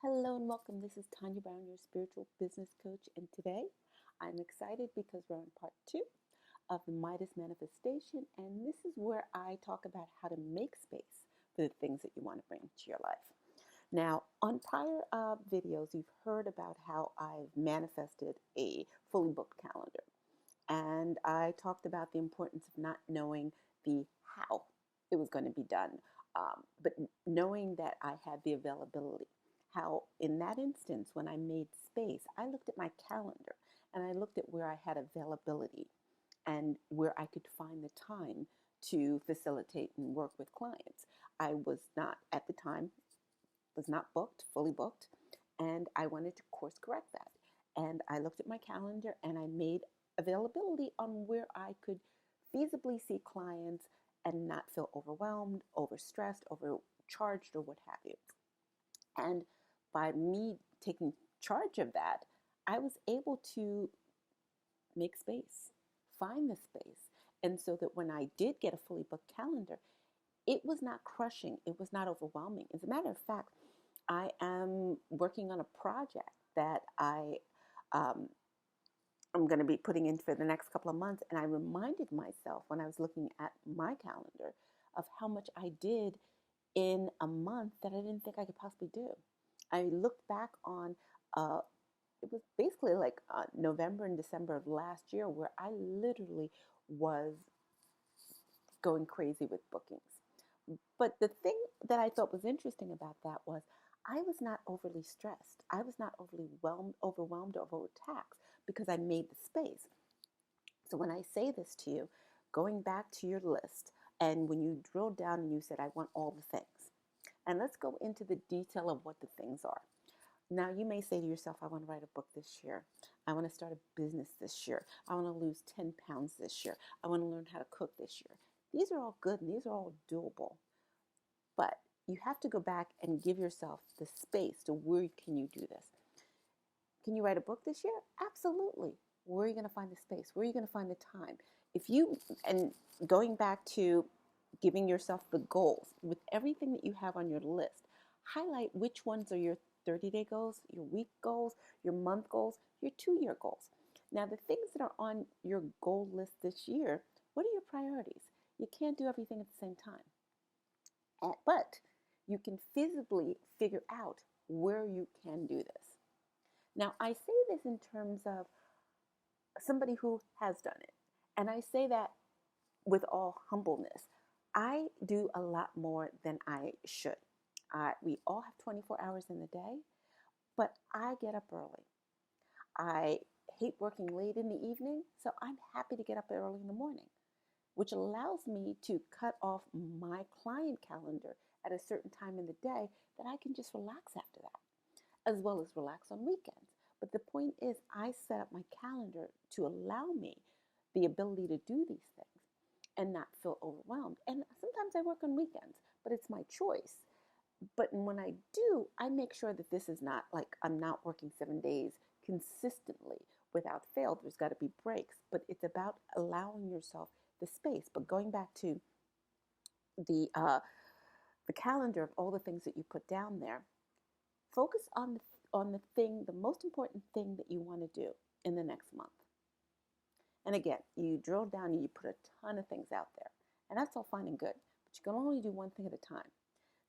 Hello and welcome. This is Tanya Brown, your spiritual business coach. And today I'm excited because we're on part two of the Midas manifestation. And this is where I talk about how to make space for the things that you want to bring to your life. Now, on prior videos, you've heard about how I've manifested a fully booked calendar. And I talked about the importance of not knowing the how it was going to be done, but knowing that I had the availability. How, in that instance, when I made space, I looked at my calendar and I looked at where I had availability and where I could find the time to facilitate and work with clients. I was not, at the time, was not booked, fully booked, and I wanted to course correct that. And I looked at my calendar and I made availability on where I could feasibly see clients and not feel overwhelmed, overstressed, overcharged, or what have you. And by me taking charge of that, I was able to make space, find the space. And so that when I did get a fully booked calendar, it was not crushing, it was not overwhelming. As a matter of fact, I am working on a project that um, I'm going to be putting in for the next couple of months. And I reminded myself when I was looking at my calendar of how much I did in a month that I didn't think I could possibly do. I looked back on, it was basically like November and December of last year where I literally was going crazy with bookings. But the thing that I thought was interesting about that was I was not overly stressed. I was not overly overwhelmed or overtaxed because I made the space. So when I say this to you, going back to your list, and when you drill down and you said, I want all the things. And let's go into the detail of what the things are. Now, you may say to yourself, I want to write a book this year. I want to start a business this year. I want to lose 10 pounds this year. I want to learn how to cook this year. These are all good and these are all doable. But you have to go back and give yourself the space to where can you do this. Can you write a book this year? Absolutely. Where are you going to find the space? Where are you going to find the time? If you, and going back to giving yourself the goals, with everything that you have on your list, highlight which ones are your 30-day goals, your week goals, your month goals, your 2-year goals. Now, the things that are on your goal list this year, what are your priorities? You can't do everything at the same time. But you can feasibly figure out where you can do this. Now, I say this in terms of somebody who has done it. And I say that with all humbleness. I do a lot more than I should. We all have 24 hours in the day, but I get up early. I hate working late in the evening, so I'm happy to get up early in the morning, which allows me to cut off my client calendar at a certain time in the day that I can just relax after that, as well as relax on weekends. But the point is, I set up my calendar to allow me the ability to do these things and not feel overwhelmed. And sometimes I work on weekends, but it's my choice. But when I do, I make sure that this is not like I'm not working 7 days consistently without fail. There's got to be breaks, but it's about allowing yourself the space. But going back to the uh, the calendar of all the things that you put down there, focus on the thing, the most important thing that you want to do in the next month. And again, you drill down and you put a ton of things out there. And that's all fine and good, but you can only do one thing at a time.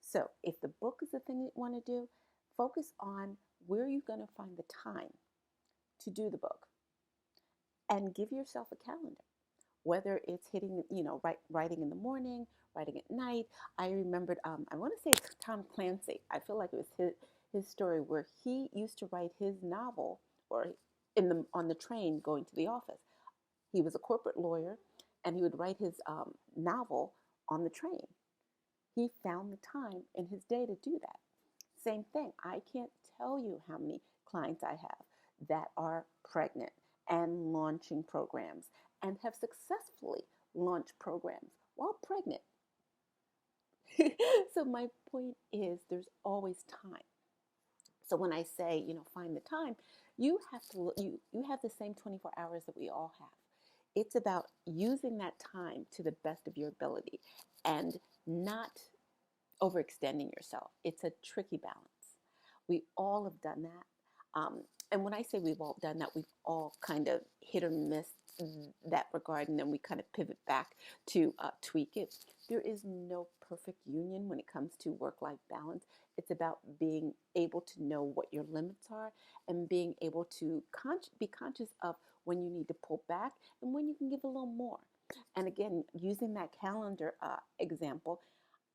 So if the book is the thing that you want to do, focus on where you're going to find the time to do the book. And give yourself a calendar. Whether it's hitting, writing in the morning, writing at night. I remembered, I want to say it's Tom Clancy. I feel like it was his story where he used to write his novel or on the train going to the office. He was a corporate lawyer, and he would write his novel on the train. He found the time in his day to do that. Same thing. I can't tell you how many clients I have that are pregnant and launching programs and have successfully launched programs while pregnant. So my point is there's always time. So when I say, find the time, you have the same 24 hours that we all have. It's about using that time to the best of your ability and not overextending yourself. It's a tricky balance. We all have done that. And when I say we've all done that, we've all kind of hit or miss that regard, and then we kind of pivot back to tweak it. There is no perfect union when it comes to work-life balance. It's about being able to know what your limits are and being able to be conscious of when you need to pull back and when you can give a little more. And again, using that calendar example,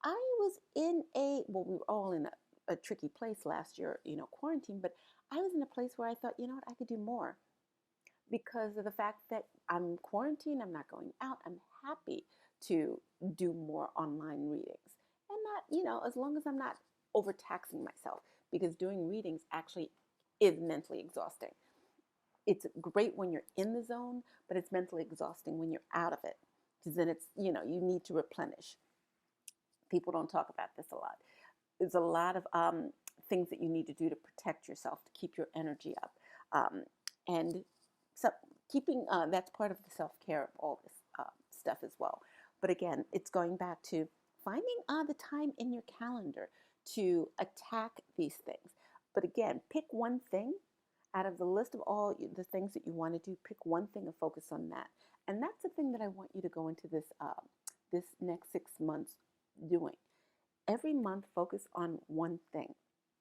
I was in well, we were all in a tricky place last year, quarantine, but I was in a place where I thought, you know what, I could do more because of the fact that I'm quarantined, I'm not going out, I'm happy to do more online readings. And not, as long as I'm not overtaxing myself, because doing readings actually is mentally exhausting. It's great when you're in the zone, but it's mentally exhausting when you're out of it, because then it's, you need to replenish. People don't talk about this a lot. There's a lot of things that you need to do to protect yourself, to keep your energy up. And so keeping, that's part of the self-care of all this stuff as well. But again, it's going back to finding the time in your calendar to attack these things. But again, pick one thing out of the list of all the things that you want to do. Pick one thing and focus on that. And that's the thing that I want you to go into this next 6 months doing. Every month, focus on one thing.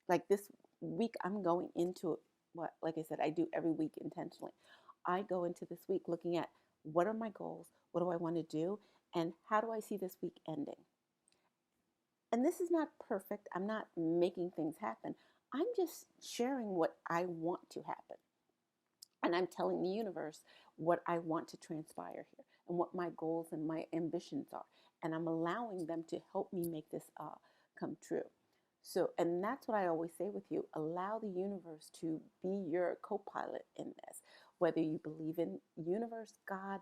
Like this week, I'm going into what, like I said, I do every week intentionally. I go into this week looking at what are my goals, what do I want to do, and how do I see this week ending. And this is not perfect. I'm not making things happen. I'm just sharing what I want to happen. And I'm telling the universe what I want to transpire here and what my goals and my ambitions are. And I'm allowing them to help me make this come true. So, and that's what I always say with you. Allow the universe to be your co-pilot in this. Whether you believe in universe, God,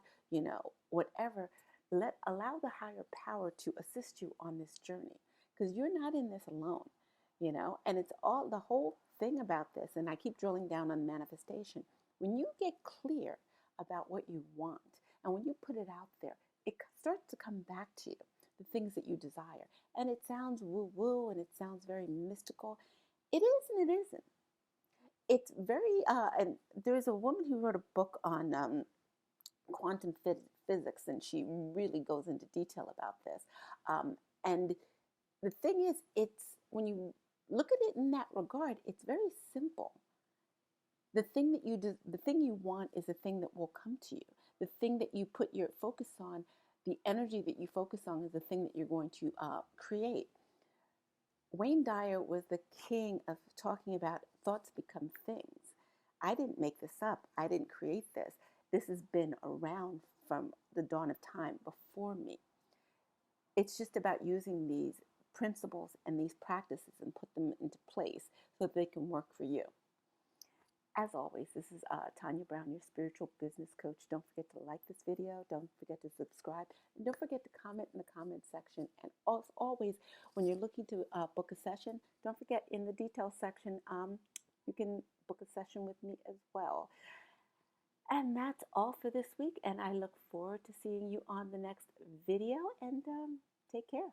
whatever, allow the higher power to assist you on this journey. Because you're not in this alone, and it's all the whole thing about this. And I keep drilling down on manifestation. When you get clear about what you want and when you put it out there, it starts to come back to you, the things that you desire. And it sounds woo-woo and it sounds very mystical. It is and it isn't. It's very, and there's a woman who wrote a book on quantum physics, and she really goes into detail about this. And the thing is, it's when you look at it in that regard, it's very simple. The thing that the thing you want is the thing that will come to you. The thing that you put your focus on, the energy that you focus on is the thing that you're going to create. Wayne Dyer was the king of talking about thoughts become things. I didn't make this up. I didn't create this. This has been around from the dawn of time before me. It's just about using these principles and these practices and put them into place so that they can work for you. As always, this is Tanya Brown, your spiritual business coach. Don't forget to like this video. Don't forget to subscribe. And don't forget to comment in the comment section. And also, always, when you're looking to book a session, don't forget in the details section, you can book a session with me as well. And that's all for this week. And I look forward to seeing you on the next video. And take care.